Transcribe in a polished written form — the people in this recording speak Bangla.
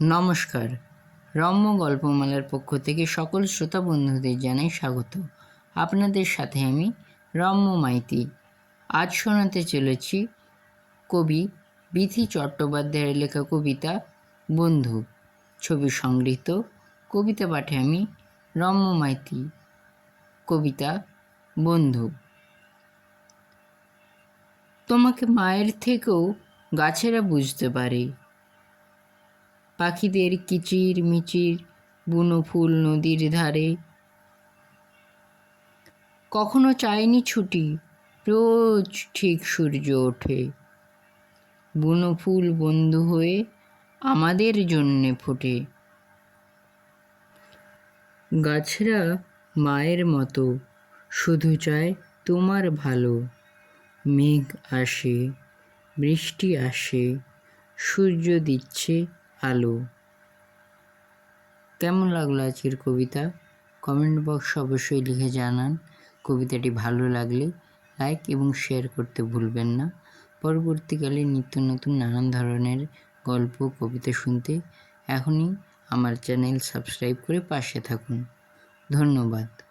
নমস্কার। রম্য গল্পমালার পক্ষ থেকে সকল শ্রোতা বন্ধুদের জানাই স্বাগত। আপনাদের সাথে আমি রম্য মাইতি। আজ শোনাতে চলেছি কবি বিথি চট্টোপাধ্যায়ের লেখা কবিতা বন্ধু। ছবি সংগৃহীত। কবিতা পাঠে আমি রম্য মাইতি। কবিতা বন্ধু। তোমাকে মায়ের থেকেও গাছেরা বুঝতে পারে। পাখিদের কিচির মিচির, বুনো ফুল নদীর ধারে। কখনো চায়নি ছুটি, রোজ ঠিক সূর্য ওঠে। বুনো ফুল বন্ধু হয়ে আমাদের জন্যে ফোটে। গাছরা মায়ের মতো, শুধু চায় তোমার ভালো। মেঘ আসে, বৃষ্টি আসে, সূর্য দিচ্ছে আলো। কেমন লাগলো আজকের কবিতা? কমেন্ট বক্সে অবশ্যই লিখে জানান। কবিতাটি ভালো লাগলে লাইক এবং শেয়ার করতে ভুলবেন না। পরবর্তীকালে নিত্য নতুন নানান ধরনের গল্প কবিতা শুনতে এখনই আমার চ্যানেল সাবস্ক্রাইব করে পাশে থাকুন। ধন্যবাদ।